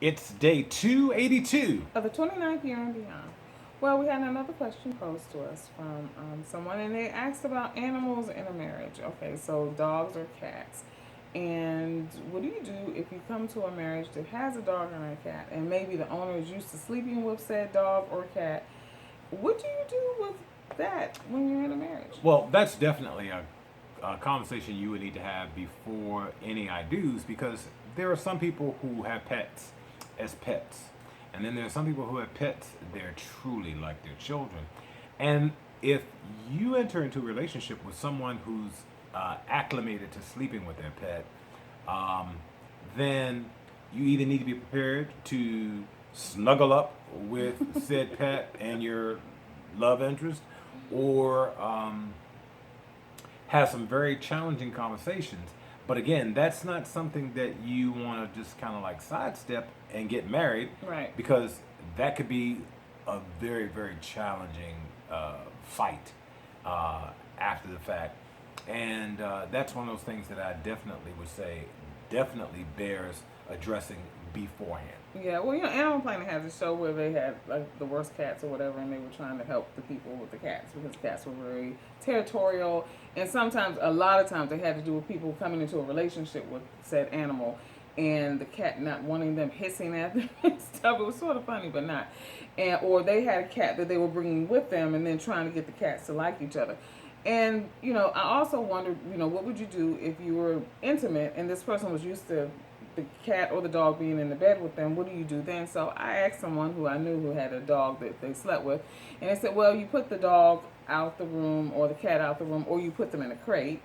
It's day 282. Of the 29th year and beyond. Well, we had another question posed to us from someone, and they asked about animals in a marriage. Okay, so dogs or cats. And what do you do if you come to a marriage that has a dog and a cat, and maybe the owner is used to sleeping with said dog or cat? What do you do with that when you're in a marriage? Well, that's definitely a conversation you would need to have before any I do's, because there are some people who have pets as pets. And then there are some people who have pets, they're truly like their children. And if you enter into a relationship with someone who's acclimated to sleeping with their pet, um, then you either need to be prepared to snuggle up with said pet and your love interest, or have some very challenging conversations. But again, that's not something that you want to just kind of like sidestep and get married, Right. because that could be a very, very challenging fight after the fact. And that's one of those things that I definitely would say definitely bears addressing beforehand. Yeah, well, Animal Planet has a show where they had like the worst cats or whatever, and they were trying to help the people with the cats because the cats were very territorial, and sometimes, a lot of times, they had to do with people coming into a relationship with said animal, and the cat not wanting them, hissing at them and stuff. It was sort of funny, but not. And or they had a cat that they were bringing with them, and then trying to get the cats to like each other. And I also wondered, what would you do if you were intimate and this person was used to the cat or the dog being in the bed with them? What do you do then? So I asked someone who I knew who had a dog that they slept with, and they said, well, you put the dog out the room or the cat out the room, or you put them in a crate,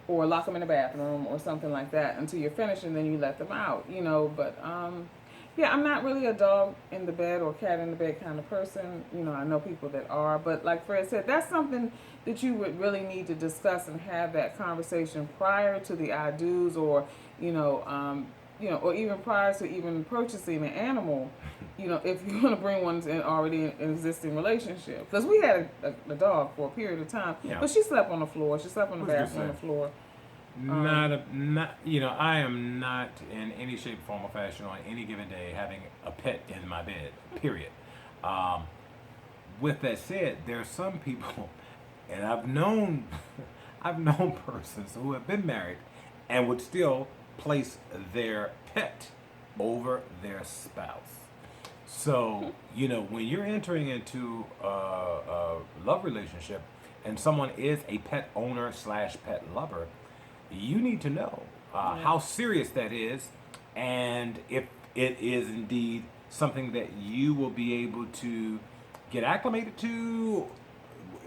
or lock them in the bathroom or something like that until you're finished, and then you let them out. But yeah, I'm not really a dog in the bed or cat in the bed kind of person. I know people that are, but like Fred said, that's something that you would really need to discuss and have that conversation prior to the I do's, or or even prior to even purchasing an animal. If you're going to bring one in already an existing relationship, because we had a dog for a period of time, Yeah. but she slept on the floor. She slept on the What's good bathroom on the say? floor. Not I am not in any shape, form, or fashion on any given day having a pet in my bed. Period. Um, with that said, there are some people, and I've known, I've known persons who have been married and would still place their pet over their spouse. So, when you're entering into a love relationship and someone is a pet owner slash pet lover, you need to know Yeah. how serious that is, and if it is indeed something that you will be able to get acclimated to,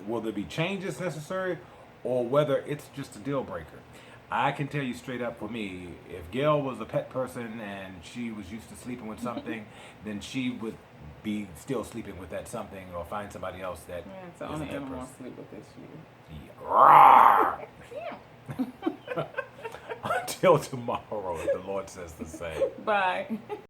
will there be changes necessary, or whether it's just a deal breaker. I can tell you straight up, for me, if Gail was a pet person and she was used to sleeping with something, then she would be still sleeping with that something, or find somebody else that Yeah, it's the isn't only that animal I person. sleep with this Yeah. Rawr! year. Until tomorrow, if the Lord says the same. Bye.